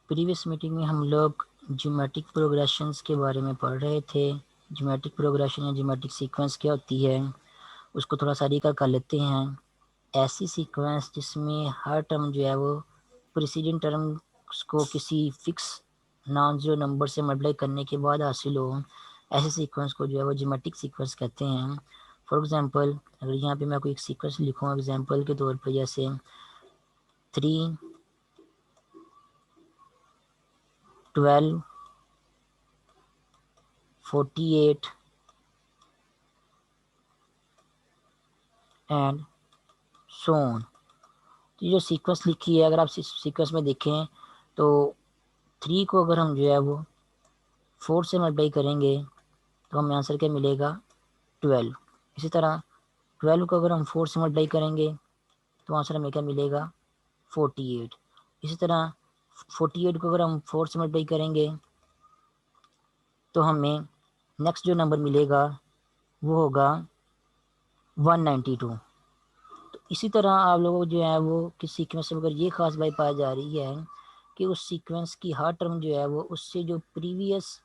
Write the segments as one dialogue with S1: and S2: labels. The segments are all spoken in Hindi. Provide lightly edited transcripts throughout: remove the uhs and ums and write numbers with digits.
S1: प्रीवियस मीटिंग में हम लोग ज्योमेट्रिक प्रोग्रेशंस के बारे में पढ़ रहे थे। ज्योमेट्रिक प्रोग्रेशन या ज्योमेट्रिक सीक्वेंस क्या होती है उसको थोड़ा सा रिकॉल कर लेते हैं। ऐसी सीक्वेंस जिसमें हर टर्म जो है वो प्रीसीडिंग टर्म्स को किसी फिक्स नॉन जीरो नंबर से मल्टीप्लाई करने के बाद हासिल हो, ऐसे सीक्वेंस को जो है वो ज्योमेट्रिक सीक्वेंस कहते हैं। फॉर एग्जांपल अगर यहाँ पे मैं कोई एक सीक्वेंस लिखूँ एग्जांपल के तौर पर, जैसे 3 12 48 एंड सो ऑन। तो ये जो सीक्वेंस लिखी है, अगर आप सीक्वेंस में देखें तो 3 को अगर हम जो है वो 4 से मल्टीप्लाई करेंगे तो हमें आंसर क्या मिलेगा, 12। इसी तरह 12 को अगर हम 4 से मल्टीप्लाई करेंगे तो आंसर हमें क्या मिलेगा, 48। इसी तरह 48 को अगर हम 4 से मल्टीप्लाई करेंगे तो हमें नेक्स्ट जो नंबर मिलेगा वो होगा 192। तो इसी तरह आप लोगों को जो है वो किस सीक्वेंस में अगर ये खास बात पाई जा रही है कि उस सीक्वेंस की हर टर्म जो है वो उससे जो प्रीवियस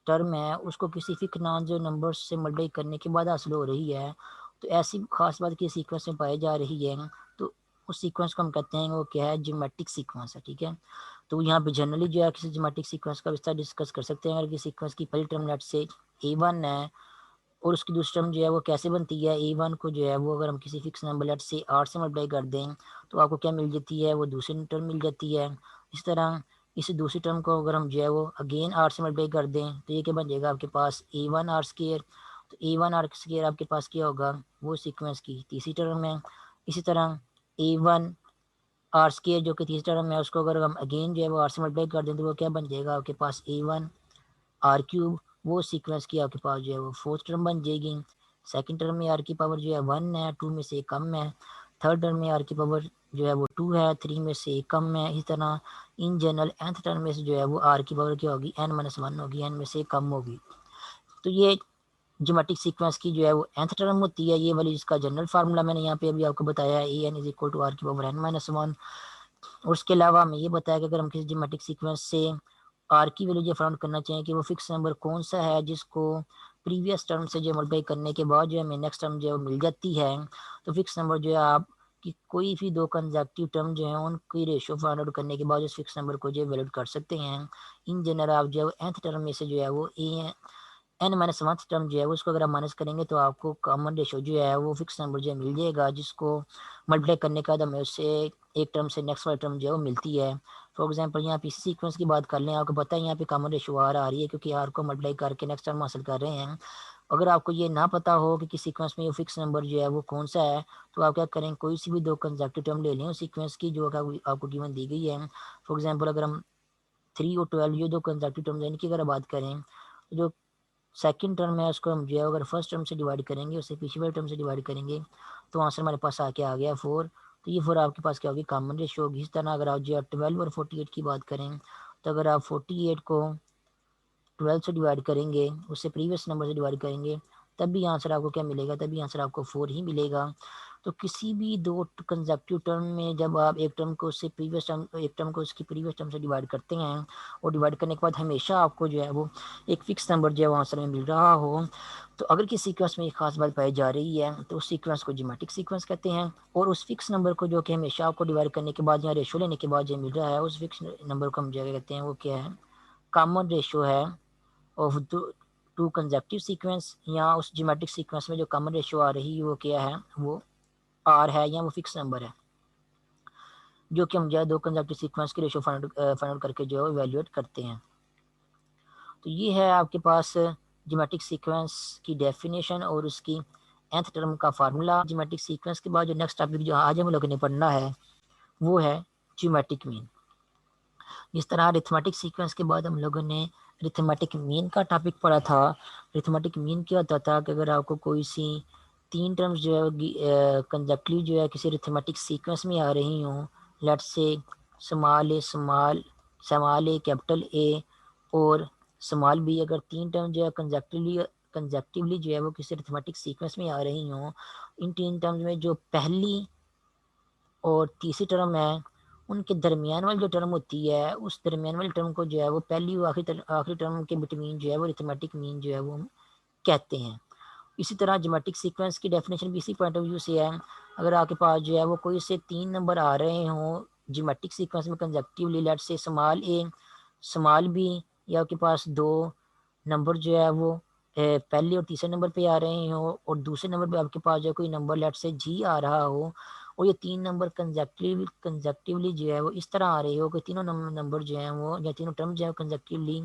S1: टर्म है उसको किसी फिक्स नॉन जो नंबर से मल्टीप्लाई करने के बाद हासिल हो रही है, तो ऐसी खास बात की सीक्वेंस में पाई जा रही है, तो उस सीक्वेंस को हम कहते हैं वो क्या है, ज्योमेट्रिक सीक्वेंस है। ठीक है, तो यहाँ पे जनरली जो है किसी ज्योमेट्रिक सीक्वेंस का विस्तार डिस्कस कर सकते हैं। अगर किसी सीक्वेंस की पहली टर्म लेट से A1 है और उसकी दूसरी टर्म जो है वो कैसे बनती है, A1 को जो है वो अगर हम किसी फिक्स नंबर लेट से 8 से मल्टीप्लाई कर दें तो आपको क्या मिल जाती है, वो दूसरी टर्म मिल जाती है। इस तरह इस दूसरी टर्म को अगर हम जो है वो अगेन 8 से मल्टीप्लाई कर दें तो ये क्या बन जाएगा आपके पास, A1 R²। तो A1 R² आपके पास क्या होगा, वो सीक्वेंस की तीसरी टर्म है। इसी तरह A1 R² जो कि तीसरी टर्म है उसको अगर हम अगेन जो है वो 8 से मल्टीप्लाई कर दें तो वो क्या बन जाएगा आपके पास, A1 R³। वो सीक्वेंस की आपके पास जो है वो फोर्थ टर्म बन जाएगी। सेकंड टर्म में आर की पावर जो है 1 है, 2 में से एक कम है। थर्ड टर्म में आर की पावर जो है वो 2 है, 3 में से एक कम है। इसी तरह इन जनरल nth टर्म में से जो है वो आर की पावर क्या होगी, n-1 होगी, n में से कम होगी। तो ये ज्योमेट्रिक सीक्वेंस की जो है वो nth टर्म होती है, ये वाली जिसका जनरल फार्मूला मैंने यहाँ पे अभी आपको बताया है, an is equal to R की पावर n-1। और उसके अलावा हमें ये बताया कि अगर हम किसी ज्योमेट्रिक सीक्वेंस से आर की वैल्यू जो फाउंड करना चाहिए कि वो फिक्स नंबर कौन सा है जिसको प्रीवियस टर्म से जो मल्टीप्लाई करने के बाद जो हमें नेक्स्ट टर्म जो है मिल जाती है, तो फिक्स नंबर जो है आप कि कोई भी दो कंजेक्टिव टर्म जो है उनकी रेशियो फाइंड आउट करने के बाद उस फिक्स नंबर को जो वैल्यूड कर सकते हैं। इन जनरल आप जो है nth टर्म में से जो है वो n-1 टर्म जो है उसको अगर आप माइनस करेंगे तो आपको कॉमन रेशियो जो है वो फिक्स नंबर जो है मिल जाएगा, जिसको मल्टीप्लाई करने के बाद हमें उससे एक टर्म से नेक्स्ट वाली टर्म जो है वो मिलती है। फॉर एग्जांपल यहाँ पे इसी सीक्वेंस की बात कर लें, आपको पता है यहाँ पे कॉमन रेशियो आर आ रही है क्योंकि आर को मल्टीप्लाई करके नेक्स्ट टर्म हासिल कर रहे हैं। अगर आपको ये ना पता हो कि किस सीक्वेंस में ये फिक्स नंबर जो है वो कौन सा है, तो आप क्या करें, कोई सी भी दो कंसेक्टिव टर्म ले लें उस सीक्वेंस की जो आपको गिवन दी गई है। फॉर एग्जाम्पल अगर हम 3 और 12 ये दो कंसेक्टिव टर्म इनकी अगर बात करें तो जो सेकंड टर्म है उसको हम जो है अगर फर्स्ट टर्म से डिवाइड करेंगे, उससे पीछे वाले टर्म से डिवाइड करेंगे तो आंसर हमारे पास आके आ गया 4। तो ये 4 आपके पास क्या होगी, कॉमन रेशियो होगी। इस तरह अगर आप जो है 12 और 48 की बात करें तो अगर आप 48 को 12 से डिवाइड करेंगे, उससे प्रीवियस नंबर से डिवाइड करेंगे, तब भी आंसर आपको क्या मिलेगा, तभी आंसर आपको 4 ही मिलेगा। तो किसी भी दो कंसेक्टिव टर्म में जब आप एक टर्म को उससे प्रीवियस टर्म, एक टर्म को उसकी प्रीवियस टर्म से डिवाइड करते हैं और डिवाइड करने के बाद हमेशा आपको जो है वो एक फिक्स नंबर जो है वो आंसर में मिल रहा हो, तो अगर किसी सीक्वेंस में एक खास बात पाई जा रही है तो उस सीक्वेंस को ज्योमेट्रिक सीक्वेंस कहते हैं। और उस फिक्स नंबर को जो कि हमेशा आपको डिवाइड करने के बाद या रेशो लेने के बाद जो मिल रहा है, उस फिक्स नंबर को हम जो कहते हैं वो क्या है, कॉमन रेशो है ऑफ टू कंसेक्टिव सीक्वेंस। या उस ज्योमेट्रिक सीक्वेंस में जो कॉमन रेशियो आ रही है वो क्या है, वो आर है या वो फिक्स नंबर है, जो कि हम जो है दो कंसेक्टिव सीक्वेंस की रेशियो फाइंड आउट करके जो है वैल्यूएट करते हैं। तो ये है आपके पास ज्योमेट्रिक सीक्वेंस की डेफिनेशन और उसकी nth टर्म का फार्मूला। ज्योमेट्रिक सीक्वेंस के बाद जो नेक्स्ट टॉपिक जो आज हम लोगों ने पढ़ना है वो है ज्योमेट्रिक मीन। जिस तरह अरिथमेटिक सीक्वेंस के बाद हम लोगों ने अरिथमेटिक मीन का टॉपिक पढ़ा था। अरिथमेटिक मीन क्या होता था कि अगर आपको कोई सी तीन टर्म्स जो है कंजक्टली जो है किसी अरिथमेटिक सीक्वेंस में आ रही हों, let's say small A capital A और स्मॉल बी, अगर तीन टर्म जो है कंजक्टिवली जो है वो किसी अरिथमेटिक सीक्वेंस में आ रही हों, इन तीन टर्म्स में जो पहली और तीसरी टर्म है उनके दरमियान वाली जो टर्म होती है उस दरमियान वाली टर्म को जो है वो पहली और आखिरी टर्म के बिटवीन जो है वो अरिथमेटिक मीन जो है वो हम कहते हैं। इसी तरह ज्योमेट्रिक सीक्वेंस की डेफिनेशन भी इसी पॉइंट ऑफ व्यू से है। अगर आपके पास जो है वो कोई से 3 नंबर आ रहे हों ज्योमेट्रिक सीक्वेंस में consecutively, let's say small a small b, या आपके पास 2 नंबर जो है वो पहले और तीसरे नंबर पे आ रहे हो और दूसरे नंबर पे आपके पास जो कोई नंबर लेट से जी आ रहा हो, और ये 3 नंबर कंजेक्टिवली जो है वो इस तरह आ रहे हो कि तीनों नंबर जो है वो या तीनों टर्म जो है कंजेक्टिवली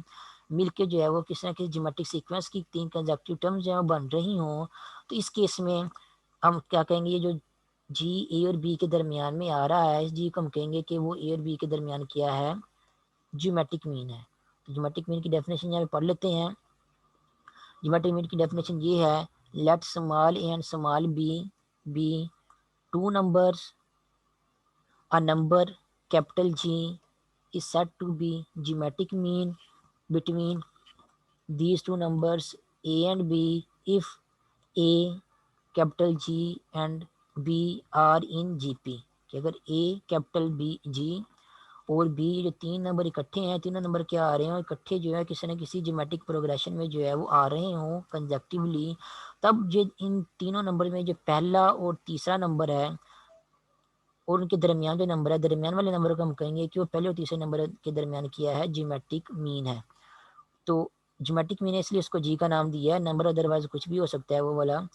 S1: मिलके जो है वो किसी न किसी ज्योमेट्रिक सीक्वेंस की 3 कंजेक्टिव टर्म्स जो है बन रही हों, तो इस केस में हम क्या कहेंगे, ये जो जी ए और बी के दरमियान में आ रहा है, इस जी को हम कहेंगे कि वो ए और बी के दरमियान क्या है, ज्योमेट्रिक मीन है। तो ज्योमेट्रिक मीन की डेफिनेशन यहाँ पे पढ़ लेते हैं। ज्योमेट्रिक मीन की डेफिनेशन ये है, let small A and small B two numbers, a number capital G is said to be geometric mean between these two numbers A and B if A capital G and B are in GP। कि अगर A कैपिटल B G और B जो 3 नंबर इकट्ठे हैं, तीनों नंबर क्या आ रहे हैं इकट्ठे जो है किसी न किसी ज्योमेट्रिक प्रोग्रेशन में जो है वो आ रहे हों कंजक्टिवली, तब जो इन तीनों नंबर में जो पहला और तीसरा नंबर है और उनके दरमियान जो नंबर है, दरमियान वाले नंबर को हम कहेंगे कि वो पहले और तीसरे नंबर के दरमियान किया है ज्योमेट्रिक मीन है। तो ज्योमेट्रिक मीन है इसलिए उसको जी का नाम दिया है, नंबर अदरवाइज कुछ भी हो सकता है वो वाला।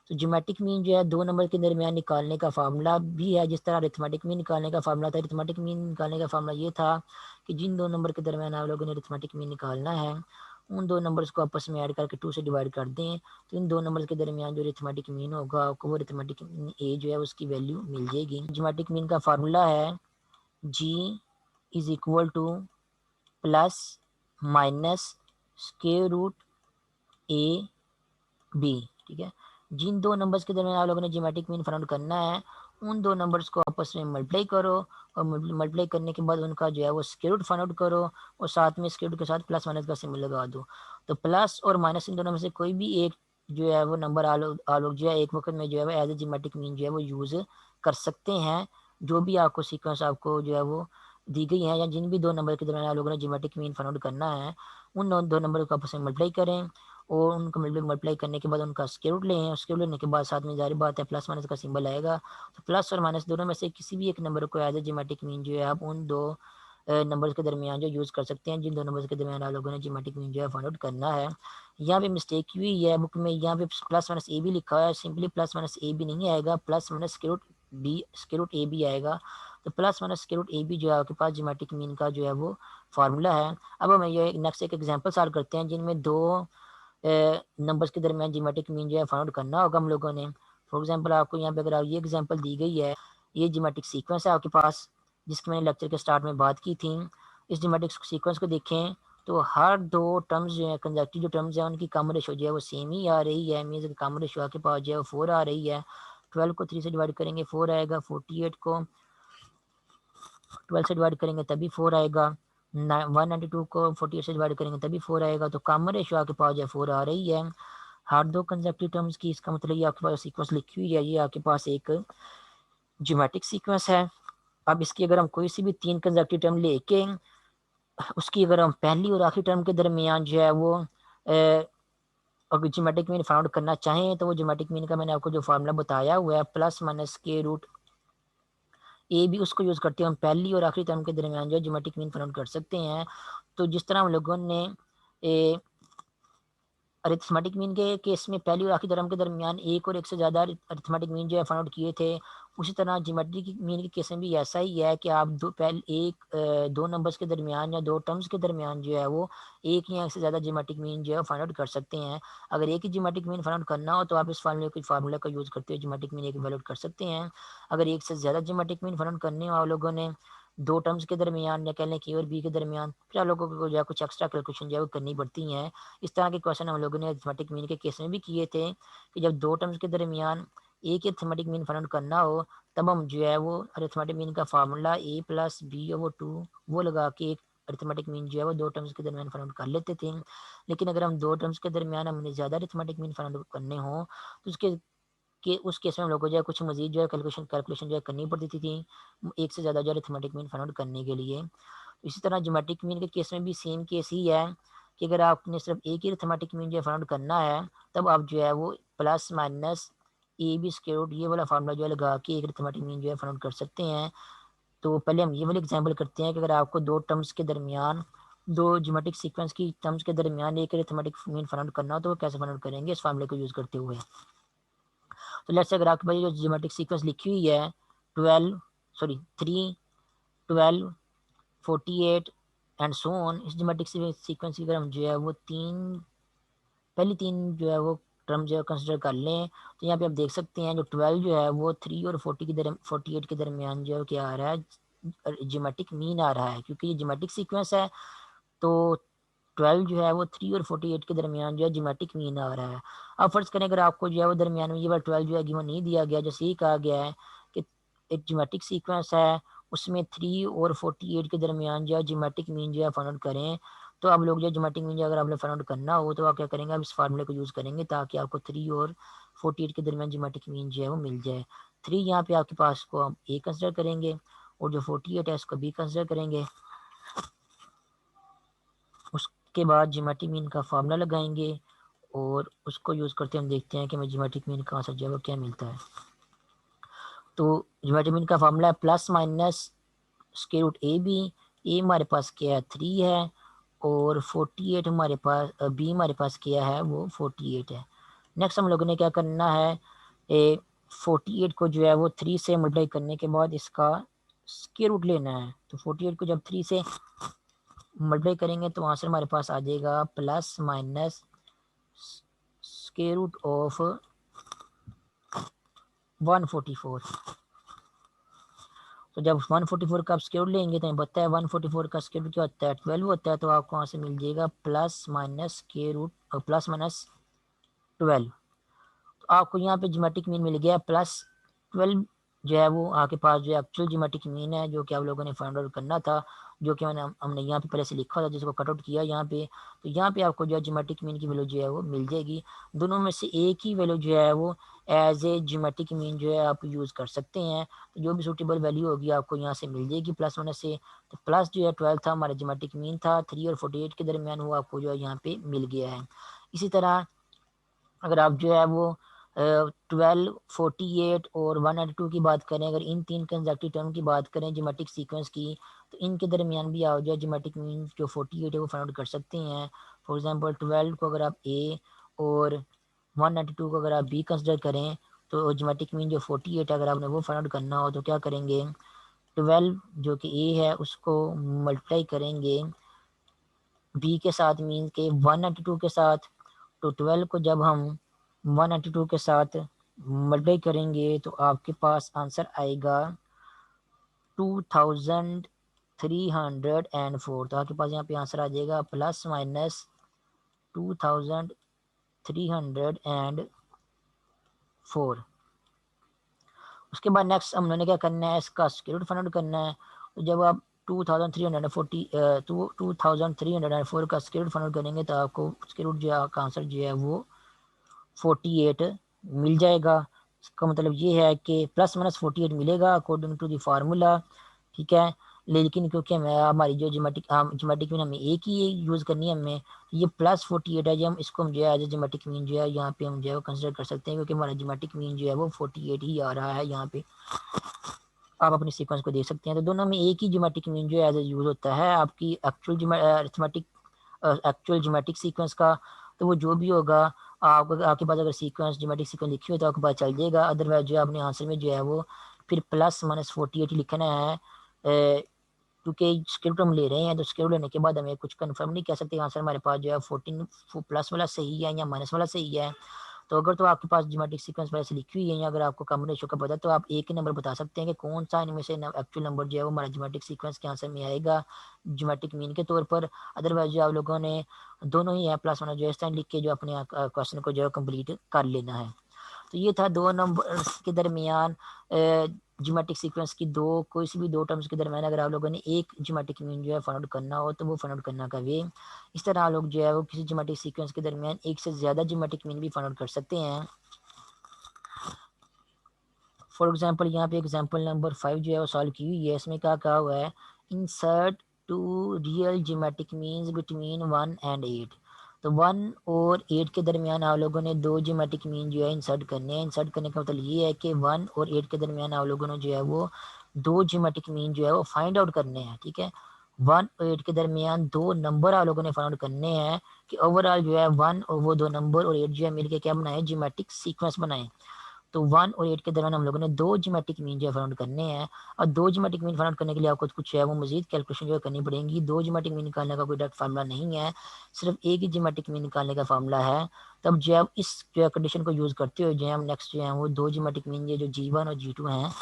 S1: तो ज्योमेट्रिक मीन जो है 2 नंबर के दरमियान निकालने का फार्मूला भी है, जिस तरह अरिथमेटिक मीन निकालने का फार्मूला था। अरिथमेटिक मीन निकालने का फार्मूला ये था कि जिन 2 नंबर के दरमियान आप लोगों ने अरिथमेटिक मीन निकालना है, उन 2 नंबर्स को आपस में ऐड करके 2 से डिवाइड कर दें, तो इन 2 नंबर्स के दरमियान जो अरिथमेटिक मीन होगा आपको वो अरिथमेटिक मीन ए जो है उसकी वैल्यू मिल जाएगी। ज्योमेट्रिक मीन का फार्मूला है G is equal to plus minus square root A B. ठीक है, जिन 2 नंबर्स के दरमियान आप लोगों ने ज्योमेट्रिक मीन फाइंड करना है, उन 2 नंबर्स को आपस में मल्टीप्लाई करो और मल्टीप्लाई करने के बाद उनका जो है वो स्क्वायर रूट फाइंड आउट करो और साथ में स्क्वायर रूट के साथ प्लस माइनस का सिंबल लगा दो। तो प्लस और माइनस इन दोनों में से कोई भी एक जो है वो नंबर आप लोग जो है एक वक्त में जो है वो एज ए ज्योमेट्रिक मीन जो है वो यूज़ कर सकते हैं। जो भी आपको सीक्वेंस आपको जो है वो दी गई है या जिन भी 2 नंबर के दरमियान आप लोगों ने ज्योमेट्रिक मीन फाइंड आउट करना है, उन 2 नंबर को आपस में मल्टीप्लाई करें और उनको मल्टीप्लाई करने के बाद उनका स्क्वायर रूट लें। स्क्वायर रूट लेने के बाद साथ में जारी बात है प्लस माइनस का सिंबल आएगा। तो प्लस और माइनस दोनों में से किसी भी एक नंबर को एज ए ज्योमेट्रिक मीन जो है आप उन 2 नंबर्स के दरमियान जो यूज़ कर सकते हैं, जिन 2 नंबर्स के दरमियान आप लोगों ने ज्योमेट्रिक मीन जो है फाइंड आउट करना है। यहाँ पे मिस्टेक हुई है बुक में, यहाँ पे प्लस माइनस ए भी लिखा है, सिंपली प्लस माइनस ए भी नहीं आएगा, प्लस माइनस स्क्वायर रूट ए भी आएगा। तो प्लस माइनस स्क्वायर रूट ए भी जो है आपके पास ज्योमेट्रिक मीन का जो है वो फार्मूला है। अब हम ये नेक्स्ट एक एग्जाम्पल सॉल्व करते हैं जिनमें 2 नंबर्स के दरमियान ज्योमेट्रिक मीन जो है फाइंड आउट करना होगा हम लोगों ने। फॉर एग्जांपल आपको यहाँ पे अगर ये एग्जांपल दी गई है, ये ज्योमेट्रिक सीक्वेंस है आपके पास जिसकी मैंने लेक्चर के स्टार्ट में बात की थी। इस ज्योमेट्रिक सीक्वेंस को देखें तो हर 2 टर्म्स जो है कंजक्टिव जो टर्म्स हैं उनकी कॉमन रेशियो जो है वो सेम ही आ रही है। मीन्स कॉमन रेशियो आपके पास जो है वो 4 आ रही है। 12 को 3 से डिवाइड करेंगे 4 आएगा, 48 को 12 से डिवाइड करेंगे तभी 4 आएगा, 192 को 48 से डिवाइड करेंगे तभी 4 आएगा। तो कॉमन रेशियो आपके पास जो है 4 आ रही है हर 2 कंसेक्टिव टर्म्स की। इसका मतलब ये आपके पास सीक्वेंस लिखी हुई है, ये आपके पास एक ज्योमेट्रिक सीक्वेंस है। अब इसकी अगर हम कोई सी भी 3 कंसेक्टिव टर्म लेके उसकी अगर हम पहली और आखिरी टर्म के दरमियान जो है वो अगर ज्योमेट्रिक मीन फाइंड आउट करना चाहें, तो वो ज्योमेट्रिक मीन का मैंने आपको जो फार्मूला बताया हुआ है प्लस माइनस के रूट ए भी, उसको यूज़ करते हैं हम पहली और आखिरी टर्म के दरमियान जो ज्योमेट्रिक मीन फाइंड आउट कर सकते हैं। तो जिस तरह हम लोगों ने अरिथमेटिक मीन के केस में पहली और आखिरी टर्म के दरमियान एक और एक से ज़्यादा अरिथमेटिक मीन जो है फाइंड आउट किए थे, उसी तरह ज्योमेट्रिक मीन के केस में भी ऐसा ही है कि आप दो नंबर्स के दरमियान या 2 टर्म्स के दरमियान जो है वो एक या एक से ज़्यादा ज्योमेट्रिक मीन जो है फाइंड आउट कर सकते हैं। अगर एक ही ज्योमेट्रिक मीन फाइंड आउट करना हो तो आप इस फार्मूले का यूज़ करते हुए ज्योमेट्रिक मीन एक वैल्यू कर सकते हैं। अगर एक से ज़्यादा ज्योमेट्रिक मीन फाइंड आउट करने हो आप लोगों ने 2 टर्म्स के दरमियान या कह लें ए और बी के दरमियान, फिर आप लोगों को जो है कुछ एक्स्ट्रा कैलकुलेशन जो है वो करनी पड़ती हैं। इस तरह के क्वेश्चन हम लोगों ने अरिथमेटिक मीन के केस में भी किए थे कि जब 2 टर्म्स के दरमियान एक ही अरिथमेटिक मीन फाइंड करना हो, तब हम जो है वो अरिथमेटिक मीन का फार्मूला ए प्लस बी ओवर 2 वो लगा के एक अरिथमेटिक मीन जो है वो 2 टर्म्स के दरमियान फाइंड कर लेते थे। लेकिन अगर हम 2 टर्म्स के दरमियान हमने ज़्यादा अरिथमेटिक मीन फाइंड करने हों तो उसके कि उस केस में हम लोग को जो है कुछ मजीद जो है कैलकुलेशन जो है करनी पड़ती थी एक से ज़्यादा जो है अरिथमेटिक मीन फाइंड आउट करने के लिए। इसी तरह ज्योमेट्रिक मीन के केस में भी सेम केस ही है कि अगर आपने सिर्फ एक ही अरिथमेटिक मीन जो है फाइंड आउट करना है तब आप जो है वो plus minus A B square root ये वाला फार्मूला जो है लगा के एक अरिथमेटिक मीन जो है फाइंड आउट कर सकते हैं। तो पहले हम ये वाली एग्जांपल करते हैं कि अगर आपको दो टर्म्स के दरमियान दो ज्योमेट्रिक सीक्वेंस की टर्म्स के दरमियान एक अरिथमेटिक मीन फाइंड आउट करना हो तो वो कैसे फाइंड आउट करेंगे इस फार्मूले को यूज़ करते हुए। तो लेट्स से अगर आपके पास जो ज्योमेट्रिक सीक्वेंस लिखी हुई है 3 12 48 एंड सो ऑन, इस ज्योमेट्रिक सीक्वेंस की अगर हम जो है वो पहली तीन जो है वो टर्म जो है कंसिडर कर लें तो यहाँ पे आप देख सकते हैं जो 12 जो है वो 3 और 48 के दरमियान जो है क्या आ रहा है ज्योमेट्रिक मीन आ रहा है क्योंकि ये ज्योमेट्रिक सीक्वेंस है। तो 12 जो है वो 3 और 48 के दरमियान जो है ज्योमेट्रिक मीन आ रहा है। अब फर्ज करें अगर आपको जो है वो दरमियान में ये वाला 12 जो है गिवन नहीं दिया गया, जैसे ही कहा गया है कि एक ज्योमेट्रिक सीक्वेंस है उसमें 3 और 48 के दरमियान जो है ज्योमेट्रिक मीन जो है फाइंड आउट करें। तो आप लोग जो ज्योमेट्रिक मीन अगर आपने फाइंड आउट करना हो तो आप क्या करेंगे, आप इस फार्मूले को यूज़ करेंगे ताकि आपको 3 और 48 के दरमियान ज्योमेट्रिक मीन जो है वो मिल जाए। 3 यहाँ पे आपके पास को हम ए कंसिडर करेंगे और जो 48 है उसको बी कंसिडर करेंगे। उसके बाद ज्योमेट्रिक मीन का फार्मूला लगाएंगे और उसको यूज़ करते हम देखते हैं कि हमें ज्योमेट्रिक मीन का आंसर जो है वो क्या मिलता है। तो ज्योमेट्रिक मीन का फार्मूला है plus minus square root A B. A हमारे पास क्या है 3 है और 48 हमारे पास बी हमारे पास क्या है वो 48 है। नेक्स्ट हम लोगों ने क्या करना है, 48 को जो है वो 3 से मल्टीप्लाई करने के बाद इसका स्क्वायर रूट लेना है। तो 48 को जब 3 से मल्टीप्लाई करेंगे तो आंसर हमारे पास आ जाएगा plus minus square root of 144। तो जब 144 का आप स्क्वायर लेंगे तो हमें पता है 144 का स्क्वायर क्या होता है 12 होता है। तो आपको वहाँ से मिल जाएगा plus minus square root plus minus 12। तो आपको यहाँ पे ज्योमेट्रिक मीन मिल गया +12 जो है वो आपके पास जो एक्चुअल ज्योमेट्रिक मीन है जो कि आप लोगों ने फाइंड आउट करना था, जो कि हमने यहाँ पे पहले से लिखा था जिसको कट आउट किया यहाँ पे। तो यहाँ पे आपको जो है ज्योमेट्रिक मीन की वैल्यू जो है वो मिल जाएगी। दोनों में से एक ही वैल्यू जो है वो एज ए ज्योमेट्रिक मीन जो है आप यूज़ कर सकते हैं। तो जो भी सूटेबल वैल्यू होगी आपको यहाँ से मिल जाएगी प्लस माइनस से। तो प्लस जो है 12 था हमारा ज्योमेट्रिक मीन था, 3 और 48 के दरमियान वो आपको जो है यहाँ पे मिल गया है। इसी तरह अगर आप जो है वो 12 48 और 192 की बात करें, अगर इन तीन कंसेक्यूटिव टर्म की बात करें ज्योमेट्रिक सीक्वेंस की, तो इनके दरमियान भी आप जो है ज्योमेट्रिक मीन जो 48 है वो फाइंड आउट कर सकते हैं। फॉर एग्जांपल 12 को अगर आप ए और 192 को अगर आप बी कंसिडर करें तो ज्योमेट्रिक मीन जो 48 है अगर आपने वो फाइंड आउट करना हो तो क्या करेंगे, 12 जो कि ए है उसको मल्टीप्लाई करेंगे बी के साथ मीन के 192 के साथ। तो 12 को जब हम 192 के साथ मल्टीप्लाई करेंगे तो आपके पास आंसर आएगा 2304। तो आपके पास यहाँ पे आंसर आ जाएगा प्लस माइनस 2304। उसके बाद नेक्स्ट हम लोगों ने क्या करना है, इसका स्क्वायर रूट फाइंड आउट करना है। तो जब आप 2304 का स्क्वायर रूट फाइंड आउट करेंगे तो आपको स्क्वायर रूट जो का आंसर जो है वो 48 मिल जाएगा। इसका मतलब ये है कि प्लस माइनस 48 मिलेगा अकॉर्डिंग टू द फार्मूला, ठीक है। लेकिन क्योंकि हमें हमारी जो ज्योमेट्रिक मीन हमें एक ही यूज़ करनी है, हमें ये +48 है, जो हम इसको हम जो है एज ए ज्योमेट्रिक मीन जो है यहाँ पे हम जो है कंसिडर कर सकते हैं क्योंकि हमारा ज्योमेट्रिक मीन जो है वो 48 ही आ रहा है। यहाँ पे आप अपनी सीक्वेंस को देख सकते हैं। तो दोनों में एक ही ज्योमेट्रिक मीन जो है एज ए यूज़ होता है आपकी एक्चुअल ज्योमेट्रिक सीक्वेंस का। तो वो जो भी होगा आपके पास अगर सीक्वेंस ज्योमेट्रिक सीक्वेंस लिखी हो तो आपको पता चल जाएगा। अदरवाइज जो आपने आंसर में जो है वो फिर प्लस माइनस 48 लिखना है क्योंकि स्क्रिप्ट हम ले रहे हैं। तो स्क्रिप्ट लेने के बाद हमें कुछ कंफर्म नहीं कह सकते आंसर हमारे पास जो है 14 प्लस वाला सही है या माइनस वाला सही है। तो अगर तो आपके पास ज्योमेट्रिक सीक्वेंस पहले से लिखी हुई है या अगर आपको कॉम्बिनेशन का पता है तो आप एक ही नंबर बता सकते हैं कि कौन सा इनमें से एक्चुअल नंबर जो है वो हमारा ज्योमेट्रिक सीक्वेंस के आंसर में आएगा ज्योमेट्रिक मीन के तौर पर। अदरवाइज जो आप लोगों ने दोनों ही है प्लस माइनस जो इस टाइम लिख के जो अपने क्वेश्चन को जो है कम्प्लीट कर लेना है। तो ये था दो नंबर के दरमियान ज्योमेट्रिक सीक्वेंस की कोई सी भी दो टर्म्स के दरमियान अगर आप लोगों ने एक ज्योमेट्रिक मीन जो है फाइंड आउट करना हो तो वो फाइंड आउट करना का वे। इस तरह आप लोग जो है वो किसी ज्योमेट्रिक सीक्वेंस के दरमियान एक से ज़्यादा ज्योमेट्रिक मीन भी फाइंड आउट कर सकते हैं। फॉर एग्जांपल यहाँ पे एग्जांपल नंबर 5 जो है वो सॉल्व की हुई है, इसमें क्या कहा हुआ है, insert two real geometric means between 1 and 8। तो 1 और 8 के दरमियान आप लोगों ने दो ज्योमेट्रिक मीन जो है इंसर्ट करने हैं। इंसर्ट करने का मतलब ये है कि 1 और 8 के दरमियान आप लोगों ने जो है वो दो ज्योमेट्रिक मीन जो है वो फाइंड आउट करने हैं, ठीक है। 1 और 8 के दरमियान दो नंबर आप लोगों ने फाइंड आउट करने हैं कि ओवरऑल जो है 1 और वो दो नंबर और 8 जो है मिलके क्या बनाए, ज्योमेट्रिक सीक्वेंस बनाए। तो 1 और 8 के दरमियान हम लोगों ने दो ज्योमेट्रिक मीन जो है फाइंड आउट करने हैं। और दो ज्योमेट्रिक मीन फाइंड आउट करने के लिए आपको कुछ है वो मजीद कैलकुलेशन जो है करनी पड़ेगी। दो ज्योमेट्रिक मीन निकालने का कोई डायरेक्ट फार्मूला नहीं है, सिर्फ एक ही ज्योमेट्रिक मीन निकालने का फार्मूला है। तब जो है इस जो है कंडीशन को यूज करते हुए जो है हम नेक्स्ट जो है वो दो ज्योमेट्रिक मीन जो G1 और G2 हैं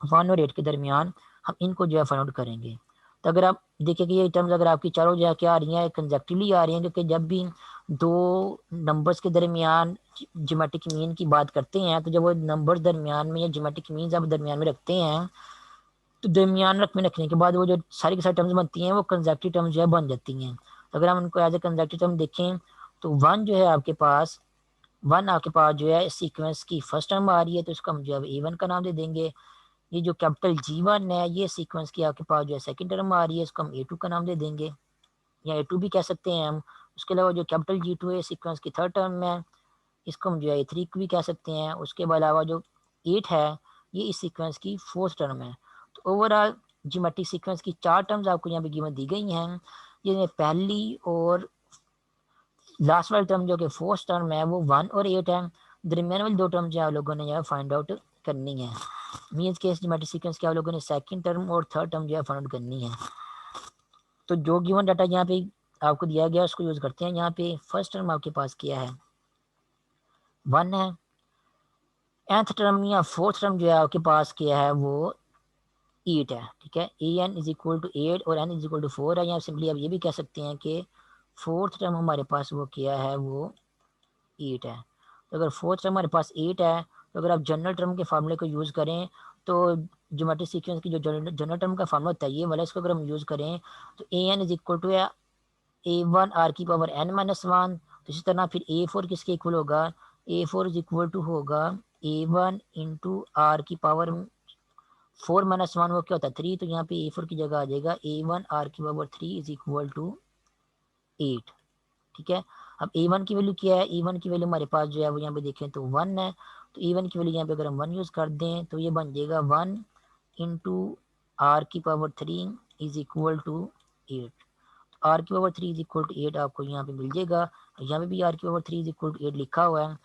S1: 1 और 8 के दरमियान, हम इनको जो है फाइंड आउट करेंगे। तो अगर आप देखिए कि ये टर्म्स अगर आपकी चारों जो है क्या आ रही हैं, कंजक्टिवली आ रही हैं, क्योंकि जब भी दो नंबर्स के दरमियान ज्योमेट्रिक मीन की बात करते हैं, तो जब वो नंबर्स दरमियान में या ज्योमेट्रिक मीन आप दरमियान में रखते हैं, तो दरमियान रखने के बाद वो जो सारी की सारी टर्म्स बनती हैं वो कंजक्टिव टर्म्स जो है बन जाती हैं। तो अगर हम उनको एज ए कंजक्टिव टर्म देखें, तो वन आपके पास जो है सीक्वेंस की फर्स्ट टर्म आ रही है, तो इसको हम जो है A1 का नाम दे देंगे। ये जो कैपिटल G1 है, ये सीक्वेंस की आपके पास जो है सेकंड टर्म आ रही है, इसको हम A2 का नाम दे देंगे, या A2 भी कह सकते हैं हम। उसके अलावा जो कैपिटल G2 है सीक्वेंस की थर्ड टर्म है, इसको हम जो है A3 भी कह सकते हैं। उसके अलावा जो 8 है, ये इस सीक्वेंस की फोर्थ टर्म है। तो ओवरऑल ज्योमेट्रिक सीक्वेंस की चार टर्म्स आपको यहाँ पे गिवन दी गई हैं। ये पहली और लास्ट वाली टर्म जो कि फोर्थ टर्म है वो 1 और 8 है। दरमियान वाली दो टर्म जो आप लोगों ने यहाँ फाइंड आउट करनी है। मीन्स के इस ज्योमेट्रिक सीक्वेंस के आप लोगों ने सेकंड टर्म और थर्ड टर्म जो है फाइंड आउट करनी है। तो जो गिवन डाटा यहाँ पे आपको दिया गया उसको यूज करते हैं। यहाँ पे फर्स्ट टर्म आपके पास क्या है, 1 है। nth टर्म या फोर्थ टर्म जो है आपके पास क्या है, वो 8 है, ठीक है। an इज इक्वल टू 8 और n इज इक्वल टू 4 है। या सिंपली आप ये भी कह सकते हैं कि फोर्थ टर्म हमारे पास वो क्या है, वो 8 है। तो अगर फोर्थ टर्म हमारे पास 8 है, तो अगर आप जनरल टर्म के फार्मूले को यूज़ करें, तो ज्योमेट्रिक सीक्वेंस की जो जनरल टर्म का फार्मूला होता है ये वाला, इसको अगर हम यूज़ करें तो an is equal to A1 r की पावर n-1। तो इसी तरह फिर A4 किसके इक्वल होगा, A4 इज इक्वल टू होगा A1 इंटू आर की पावर 4-1, वो क्या होता है 3। तो यहाँ पे A4 की जगह आ जाएगा A1 r की पावर 3 इज इक्वल टू 8, ठीक है। अब A1 की वैल्यू क्या है, A1 की वैल्यू हमारे पास जो है वो यहाँ पे देखें तो 1 है। तो A1 की वैल्यू यहाँ पे अगर हम 1 यूज़ कर दें तो ये बन जाएगा 1 इंटू आर की power 3 is equal to 8। R की पावर 3 इज इक्वल टू 8 आपको यहाँ पे मिल जाएगा। यहाँ पे भी आर की पावर 3 इज इक्वल टू 8 लिखा हुआ है।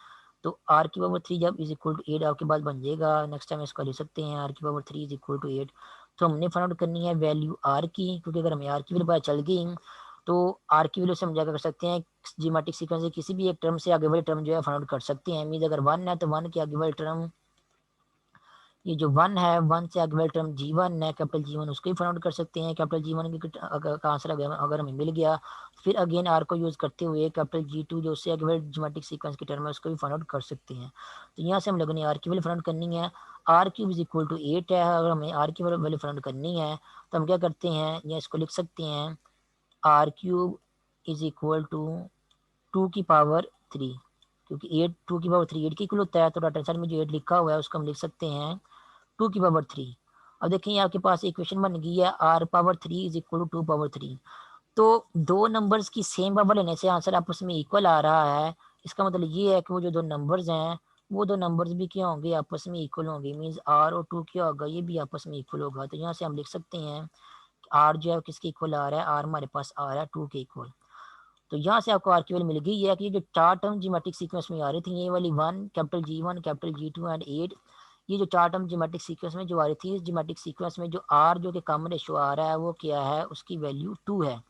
S1: तो आर की पावर 3 जब इज इक्वल टू 8 आपके पास बन जाएगा, नेक्स्ट टाइम इसको लिख सकते हैं आर की पावर 3 इज इक्वल टू 8। तो हमने फाइंड आउट करनी है वैल्यू आर की, क्योंकि अगर हमें आर की वैल्यू पता चल गई तो आर की वैल्यू से हम जाकर कर सकते हैं जियोमेट्रिक सीक्वेंस से किसी भी एक टर्म से आगे वाले टर्म जो है फाइंड आउट कर सकते हैं। मीन अगर 1 है तो 1 के आगे वाले टर्म, ये जो 1 है 1 से आगे वाला टर्म G1 है, कैपिटल G1, उसको भी फाइंड आउट कर सकते हैं। कैपिटल G1 का आंसर अगर हमें मिल गया, फिर अगेन आर को यूज़ करते हुए कैपिटल G2 जो उससे आगे वाले ज्योमेट्रिक सीक्वेंस की टर्म है उसको भी फाइंड आउट कर सकते हैं। तो यहाँ से हम लोगों ने आर की वैल्यू फाइंड आउट करनी है। R cube is equal to 8 है। अगर हमें आर की वैल्यू फाइंड आउट करनी है तो हम क्या करते हैं, या इसको लिख सकते हैं r cube is equal to 2 की पावर 3, क्योंकि 8 2 की पावर 3 8 की इक्वल होता है। तो राइट हैंड साइड में जो 8 लिखा हुआ है उसको हम लिख सकते हैं 2 की पावर 3। अब देखिए आपके पास इक्वेशन बन गई है r power 3 is equal to 2 power 3। तो दो नंबर्स की सेम पावर लेने से आंसर आपस में इक्वल आ रहा है। इसका मतलब ये है कि वो जो दो नंबर्स हैं वो दो नंबर्स भी क्या होंगे, आपस में इक्वल होंगे। मीन्स r और 2 क्या होगा, ये भी आपस में इक्वल होगा। तो यहाँ से हम लिख सकते हैं r जो है किसके इक्वल आ रहा है, r हमारे पास आ रहा है 2 के इक्वल। तो यहाँ से आपको आर की वैल्यू मिल गई है कि ये जो चार टर्म ज्योमेट्रिक सीक्वेंस में आ रही थी, ये वाली 1 capital G1 capital G2 and 8, ये जो चार टर्म ज्योमेट्रिक सीक्वेंस में जो आ रही थी, इस ज्योमेट्रिक सीक्वेंस में जो आर जो कि कॉमन रेशियो आ रहा है वो क्या है, उसकी वैल्यू 2 है।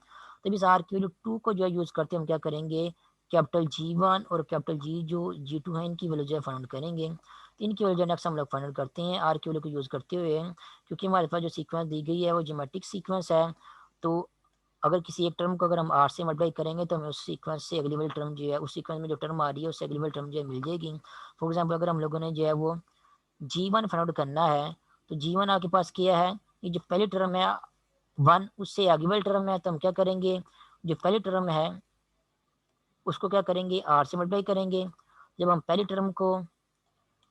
S1: तो इस आर की वैल्यू 2 को जो है यूज़ करते हम क्या करेंगे, कैपिटल G1 और कैपिटल G2 है इनकी वैल्यू जो है फाइंड करेंगे। तो इनकी वैल्यू नेक्स्ट हम लोग फाइंड करते हैं आर की वैल्यू को यूज़ करते हुए, क्योंकि हमारे पास जो सीक्वेंस दी गई है वो ज्योमेट्रिक सीक्वेंस है। तो अगर किसी एक टर्म को अगर हम आर से मल्टीप्लाई करेंगे तो हमें उस सीक्वेंस से अगली वाली टर्म जो है, उस सीक्वेंस में जो टर्म आ रही है उससे अगली वाली टर्म जो है मिल जाएगी। फॉर एग्जाम्पल अगर हम लोगों ने जो है वो G1 फाइंड आउट करना है, तो G1 आपके पास क्या है, ये जो पहली टर्म है 1 उससे आगे वाली टर्म है, तो हम क्या करेंगे, जो पहली टर्म है उसको क्या करेंगे, आर से मल्टीप्लाई करेंगे। जब हम पहली टर्म को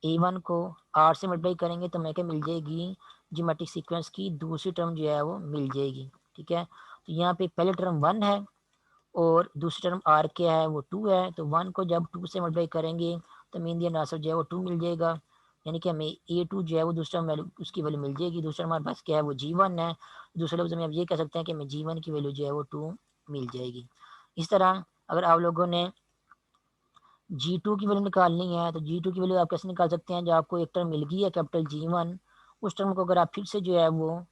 S1: A1 को R से मल्टीप्लाई करेंगे तो हमें क्या मिल जाएगी, ज्योमेट्रिक सीक्वेंस की दूसरी टर्म जो है वो मिल जाएगी। ठीक है, तो यहाँ पे पहले टर्म 1 है और दूसरी टर्म R क्या है वो 2 है, तो 1 को जब 2 से मल्टीप्लाई करेंगे तो मीन दिया आंसर जो है वो 2 मिल जाएगा, यानी कि हमें A2 जो है वो दूसरा वैल्यू उसकी वैल्यू मिल जाएगी। दूसरा हमारे पास क्या है वो G1 है, दूसरे लफ्ज़ में आप ये कह सकते हैं कि हमें G1 की वैल्यू जो है वो 2 मिल जाएगी। इस तरह अगर आप लोगों ने G2 की वैल्यू निकालनी है तो G2 की वैल्यू आप कैसे निकाल सकते हैं, जब आपको एक टर्म मिल गई है कैपिटल G1, उस टर्म को अगर आप फिर से जो है वो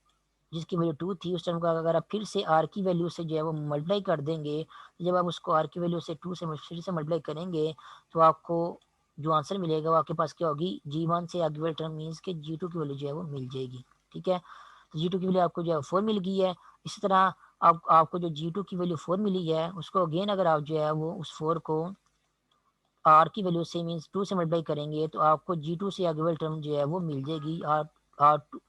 S1: जिसकी वैल्यू 2 थी उस टर्म का अगर आप फिर से R की वैल्यू से जो है वो मल्टीप्लाई कर देंगे, तो जब आप उसको R की वैल्यू से 2 से फिर से मल्टीप्लाई करेंगे तो आपको जो आंसर मिलेगा वो आपके पास क्या होगी, G1 से आगे वाली टर्म मीन्स के G2 की वैल्यू जो है वो मिल जाएगी। ठीक है, तो G2 की वैल्यू आपको जो है 4 मिल गई है। इसी तरह आपको जो G2 की वैल्यू 4 मिली है उसको अगेन अगर आप जो है वो उस 4 को आर की वैल्यू से मीन्स 2 से मल्टीप्लाई करेंगे तो आपको G2 से आगे वाली टर्म जो है वो मिल जाएगी R2।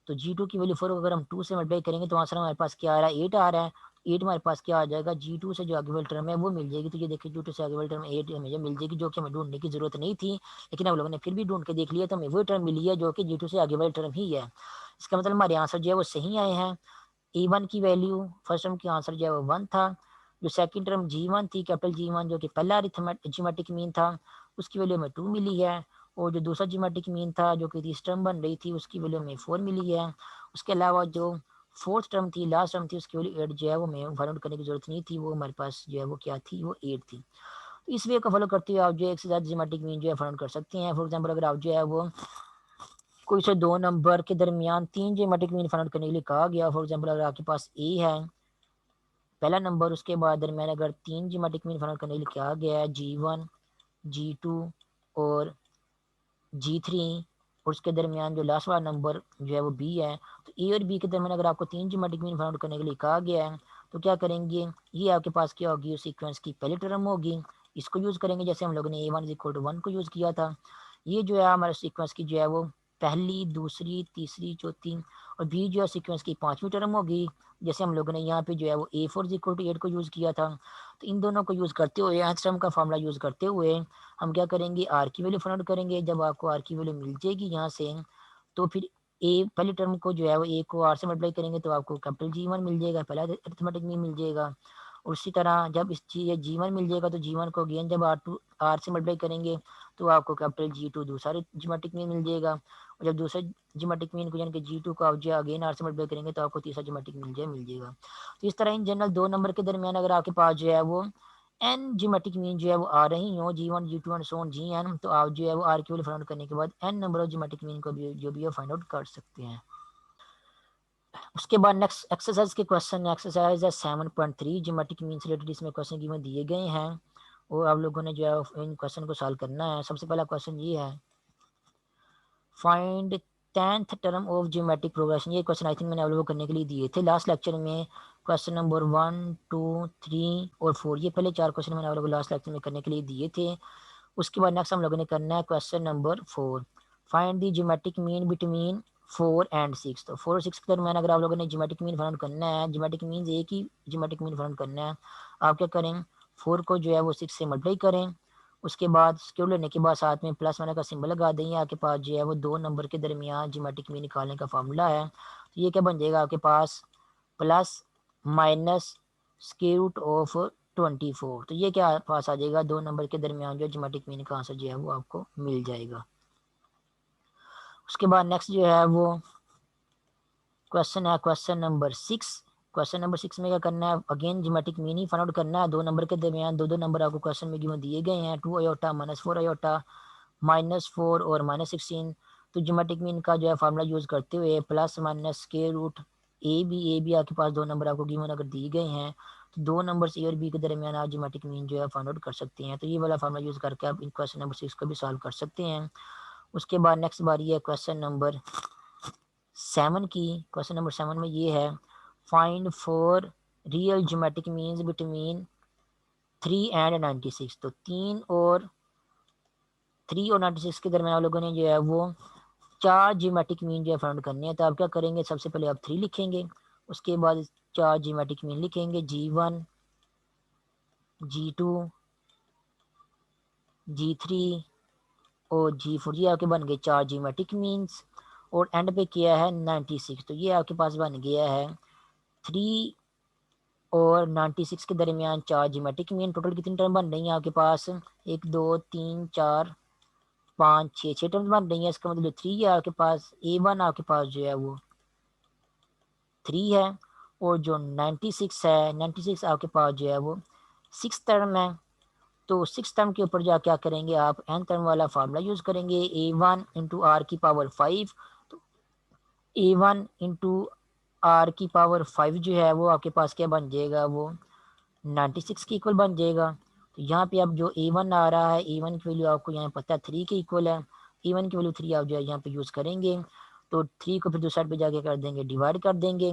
S1: तो G2 की वैल्यू 4 को अगर हम 2 से मल्टीप्लाई करेंगे तो आंसर हमारे पास क्या आ रहा है, 8 आ रहा है। 8 हमारे पास क्या आ जाएगा, G2 से जो आगे वाली टर्म है वो मिल जाएगी। तो ये देखिए G2 से आगे वाली टर्म 8 हमें जो मिल जाएगी, जो कि हमें ढूंढने की जरूरत नहीं थी, लेकिन हम लोगों ने फिर भी ढूंढ के देख लिया तो हमें वही टर्म मिली है जो कि G2 से आगे वाली टर्म ही है। इसका मतलब हमारे आंसर जो है वो सही आए हैं। E1 की वैल्यू फर्स्ट टर्म की आंसर जो है वो 1 था। जो सेकंड टर्म G1 थी कैपिटल G1 जो कि पहला अरिथमेटिक मीन था उसकी वैल्यू हमें 2 मिली है। और जो दूसरा ज्योमेट्रिक मीन था जो कि तीसरी टर्म बन रही थी उसकी वैल्यू हमें 4 मिली है। उसके अलावा जो फोर्थ टर्म थी लास्ट टर्म थी उसकी वैल्यू 8 जो है वो हमें फाइंड आउट करने की जरूरत नहीं थी, वो हमारे पास जो है वो क्या थी, वो 8 थी। तो इस वे को फॉलो करते हुए आप जो एक से ज़्यादा ज्योमेट्रिक मीन जो है फाइंड आउट कर सकते हैं। फॉर एग्जाम्पल अगर आप जो है वो कोई से दो नंबर के दरमियान 3 ज्योमेट्रिक मीन फाइंड आउट करने के लिए कहा गया, फॉर एग्जाम्पल अगर आपके पास ए है पहला नंबर, उसके बाद दरमियान अगर 3 ज्योमेट्रिक मीन फाइंड आउट करने के लिए कहा गया है G1 G2 और G3 और उसके दरमियान जो लास्ट वाला नंबर जो है वो B है, तो ए और बी के दरमियान अगर आपको 3 ज्योमेट्रिक मीन फाइंड आउट करने के लिए कहा गया है तो क्या करेंगे, ये आपके पास क्या होगी, उस सीक्वेंस की पहली टर्म होगी, इसको यूज़ करेंगे जैसे हम लोगों ने A1 = 1 को यूज़ किया था। ये जो है हमारे सीक्वेंस की जो है वो पहली दूसरी तीसरी चौथी, और बी जो है सीक्वेंस की पांचवी टर्म होगी, जैसे हम लोगों ने यहाँ पे जो है वो A4 = 8 को यूज़ किया था। तो इन दोनों को यूज़ करते हुए nth टर्म का फॉर्मूला यूज़ करते हुए हम क्या करेंगे, आर की वैल्यू फाइंड आउट करेंगे। जब आपको आर की वैल्यू मिल जाएगी यहाँ से तो फिर ए पहली टर्म को जो है वो ए को आर से मल्टीप्लाई करेंगे तो आपको कैपिटल G1 मिल जाएगा, पहला अरिथमेटिक मीन मिल जाएगा। और उसी तरह जब इस G1 मिल जाएगा तो G1 को अगेन जब आर से मल्टीप्लाई करेंगे तो आपको कैपिटल G2 दूसरा ज्योमेट्रिक मीन मिल जाएगा। और जब दूसरे ज्योमेट्रिक मीन को यानी कि G2 को आप जो अगेन आर से मल्टीप्लाई करेंगे तो आपको तीसरा ज्योमेट्रिक मिल जाएगा। तो इस तरह इन जनरल दो नंबर के दरमियान अगर आपके पास जो है वो एन ज्योमेट्रिक मीन जो है वो आ रही हो G1 G2 and so on Gn, तो आप जो है वो आर की वैल्यू फाइंड आउट करने के बाद n number of geometric mean को भी जो भी है फाइंड आउट कर सकते हैं। उसके बाद नेक्स्ट एक्सरसाइज के क्वेश्चन, एक्सरसाइज है 7.3 ज्योमेट्रिक मीन से रिलेटेड इसमें क्वेश्चन गिवन दिए गए हैं और आप लोगों ने जो है इन क्वेश्चन को सॉल्व करना है। सबसे पहला क्वेश्चन ये है, find 10th term of geometric progression. ये क्वेश्चन आई थिंक मैंने आप लोगों को करने के लिए दिए थे लास्ट लेक्चर में। क्वेश्चन नंबर 1 2 3 और 4, ये पहले 4 क्वेश्चन मैंने आप लोगों को लास्ट लेक्चर में करने के लिए दिए थे। उसके बाद नेक्स्ट हम लोगों ने करना है question number 4, find the geometric mean between 4 and 6। तो 4 और 6 के दरमियान अगर आप लोगों ने ज्योमेट्रिक मीन फाइंड करना है, ज्योमेट्रिक मीन एक ही ज्योमेट्रिक मीन फाइंड करना है, आप क्या करें, 4 को जो है वो 6 से मल्टीप्लाई करें। उसके बाद स्क्वायर लेने के बाद साथ में प्लस माइनस का सिंबल लगा देंगे। आपके पास जो है वो दो नंबर के दरमियान ज्योमेट्रिक मीन निकालने का फार्मूला है। तो ये क्या बन जाएगा आपके पास, plus minus square root of 24। तो ये क्या पास आ जाएगा, दो नंबर के दरमियान जो ज्योमेट्रिक मीन का आंसर जो है वो आपको मिल जाएगा। उसके बाद नेक्स्ट जो है वो क्वेश्चन है क्वेश्चन नंबर 6। क्वेश्चन नंबर 6 में क्या करना है, again geometric mean he find out करना है। दो नंबर के दरमियान दो दो नंबर आपको क्वेश्चन में गिवन दिए गए हैं, 2 आयोटा -4 आयोटा -4 और -16। तो ज्योमेट्रिक मीन का जो है फार्मूला यूज करते हुए प्लस माइनस स्क्वायर रूट ए बी आपके पास दो नंबर आपको गिवन अगर दिए गए हैं तो दो नंबर ए और बी के दरमियान आप ज्योमेट्रिक मीन जो है फाइंड आउट कर सकते हैं। तो ये वाला फार्मूला यूज करके आप इन क्वेश्चन नंबर 6 को भी सॉल्व कर सकते हैं। उसके बाद नेक्स्ट बारी है क्वेश्चन नंबर 7 की। क्वेश्चन नंबर 7 में ये है, find 4 real geometric means between 3 and 96। तो 3 और 96 के दरमियान आप लोगों ने जो है वो चार ज्योमेट्रिक मीन जो है फाइंड करनी है। तो आप क्या करेंगे, सबसे पहले आप 3 लिखेंगे, उसके बाद चार ज्योमेट्रिक मीन लिखेंगे, G1 G2 G3 और G4 ये आपके बन गए 4 जियोमेट्रिक मीन्स, और एंड पे किया है 96, तो ये आपके पास बन गया है 3 और 96 के दरमियान 4 जियोमेट्रिक मीन। टोटल कितनी टर्म बन रही है आपके पास, 1 2 3 4 5 6 टर्म बन रही है। इसका मतलब 3 है आपके पास, A1 आपके पास जो है वो 3 है, और जो 96 है, 96 आपके पास जो है वो 6 टर्म है। तो 6 टर्म के ऊपर जा क्या करेंगे आप, एन टर्म वाला फार्मूला यूज़ करेंगे, A1 इंटू आर की पावर 5। तो A1 इंटू आर की पावर 5 जो है वो आपके पास क्या बन जाएगा, वो 96 के इक्वल बन जाएगा। तो यहाँ पे अब जो A1 आ रहा है, A1 की वैल्यू आपको यहाँ पता है 3 के इक्वल है, A1 की वैल्यू 3 आप जो है यहाँ पे यूज़ करेंगे। तो 3 को फिर दूसरी साइड पे जाके कर देंगे, डिवाइड कर देंगे।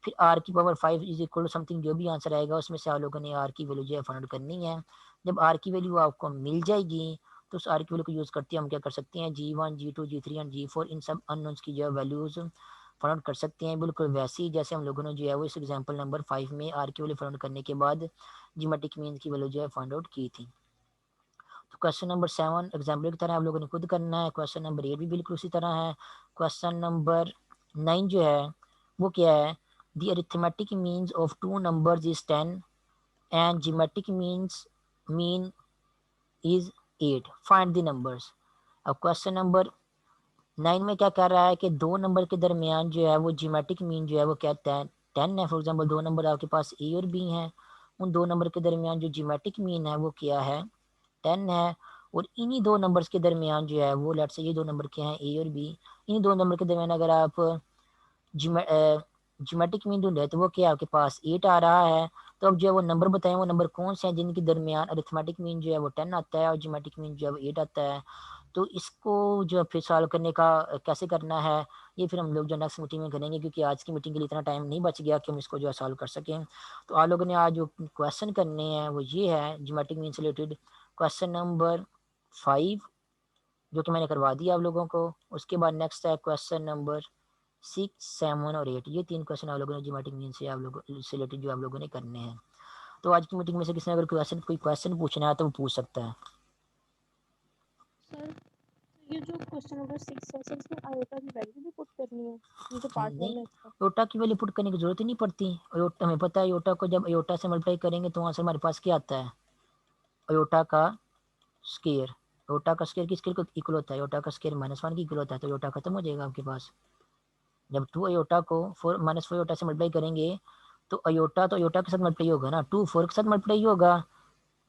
S1: फिर आर की power 5 is equal to something, जो भी आंसर आएगा उसमें से आप लोगों ने आर की वैल्यू जो है फाइंड आउट करनी है। जब आर की वैल्यू आपको मिल जाएगी तो उस आर की वैल्यू को यूज़ करते हम क्या कर सकते हैं, G1 G2 G3 and G4 इन सब अननोन्स की जो है वैल्यूज़ फाइंड आउट कर सकते हैं। बिल्कुल वैसे ही जैसे हम लोगों ने जो है वो इस एग्जाम्पल नंबर 5 में आर की वैल्यू फाइंड आउट करने के बाद जियोमेट्रिक मीन की वैल्यू जो है फाइंड आउट की थी। तो क्वेश्चन नंबर 7 एग्जाम्पल की तरह आप लोगों ने खुद करना है। क्वेश्चन नंबर 8 भी बिल्कुल उसी तरह है। क्वेश्चन नंबर 9 जो है वो क्या है, the arithmetic means of two numbers is 10 and geometric mean is 8, find the numbers. अब क्वेश्चन नंबर 9 में क्या कर रहा है कि दो नंबर के दरमियान जो है वो जियोमेट्रिक मीन जो है वो क्या 10 है। फॉर एग्जाम्पल दो नंबर आपके पास ए और बी हैं, उन दो नंबर के दरमियान जो जियोमेट्रिक मीन है वो क्या है, 10 है। और इन्हीं दो नंबर्स के दरमियान जो है वो लेट्स से ये दो नंबर के हैं ए और बी, इन्हीं दो नंबर के दरमियान अगर आप ज्योमेट्रिक मीन ढूंढे तो वो क्या आपके पास 8 आ रहा है। तो अब जो है वो नंबर बताएं, वो नंबर कौन से हैं जिनके दरमियान अरिथमेटिक मीन जो है वो 10 आता है और ज्योमेट्रिक मीन जो है वो 8 आता है। तो इसको जो फिर सॉल्व करने का कैसे करना है, ये फिर हम लोग जो नेक्स्ट मीटिंग में करेंगे, क्योंकि आज की मीटिंग के लिए इतना टाइम नहीं बच गया कि हम इसको जो है सॉल्व कर सकें। तो आप लोगों ने आज जो क्वेश्चन करने हैं वो ये है ज्योमेट्रिक मीन से रिलेटेड क्वेश्चन नंबर 5, जो कि मैंने करवा दिया आप लोगों को। उसके बाद नेक्स्ट है क्वेश्चन नंबर 6 7 और 8, ये तीन क्वेश्चन आप लोगों ने ज्योमेट्रिक मीन से आप लोगों से रिलेटेड जो आप लोगों ने करने हैं। तो आज की मीटिंग में से किसी ने अगर कोई क्वेश्चन पूछना है तो वो पूछ सकता है।
S2: सर ये जो क्वेश्चन नंबर 6 है, सर इसमें आयोटा की वैल्यू भी पुट करनी है, ये जो पार्ट 1
S1: नहीं,
S2: है इसका।
S1: अयोटा की वैल्यू पुट करने की जरूरत ही नहीं पड़ती। अयोटा हमें पता है, अयोटा को जब अयोटा से मल्टीप्लाई करेंगे तो आंसर हमारे पास क्या आता है, अयोटा का स्केयर। अयोटा का स्केयर किस स्केयर को इक्वल होता है, अयोटा का स्केयर -1 की इक्वल होता है। तो अयोटा खत्म हो जाएगा आपके पास। जब 2 अयोटा को 4 अयोटा से मल्टीप्लाई करेंगे तो अयोटा तो अयोटा के साथ मल्टीप्लाई होगा ना, 2 4 के साथ मल्टीप्लाई होगा,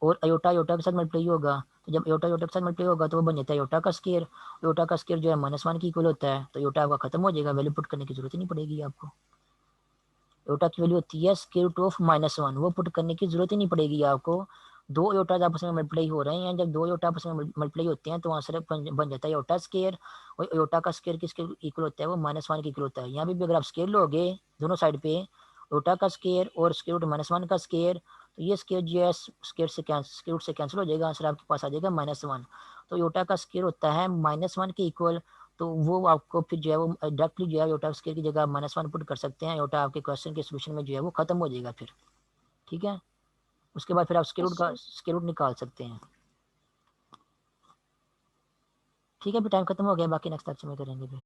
S1: और अयोटा अयोटा के साथ मल्टीप्लाई होगा। तो जब अयोटा अयोटा के साथ मल्टीप्लाई होगा तो वो बन जाता है अयोटा का स्केयर। अयोटा का स्केयर जो है -1 की इक्वल होता है, तो अयोटा आपका खत्म हो जाएगा, वैल्यू पुट करने की जरूरत ही नहीं पड़ेगी आपको। अयोटा की वैल्यू होती है स्क्वायर रूट ऑफ -1, वो पुट करने की जरूरत ही नहीं पड़ेगी आपको। दो अयोटा आपस में मल्टीप्लाई हो रहे हैं, जब दो अयोटा आपस में मल्टीप्लाई होते हैं तो आंसर बन जाता है अयोटा स्केयर। और अयोटा का स्केयर किसके इक्वल होता है, वो -1 के इक्वल होता है। यहाँ पे भी अगर आप स्केयर लोगे दोनों साइड पे, अयोटा का स्केयर और स्क्वायर रूट -1 का स्केयर, तो ये स्केयर जो है स्केयर रूट से कैंसिल हो जाएगा, आंसर आपके पास आ जाएगा -1। तो अयोटा का स्केयर होता है -1 के इक्वल। तो वो आपको फिर जो है वो डायरेक्टली जो है अयोटा स्केयर की जगह -1 पुट कर सकते हैं, अयोटा आपके क्वेश्चन के सोल्यूशन में जो है वो खत्म हो जाएगा फिर। ठीक है, उसके बाद फिर आप
S2: अच्छा
S1: स्केयर रूट निकाल सकते हैं। ठीक है, फिर टाइम खत्म हो गया, बाकी नेक्स्ट लेक्चर में करेंगे फिर।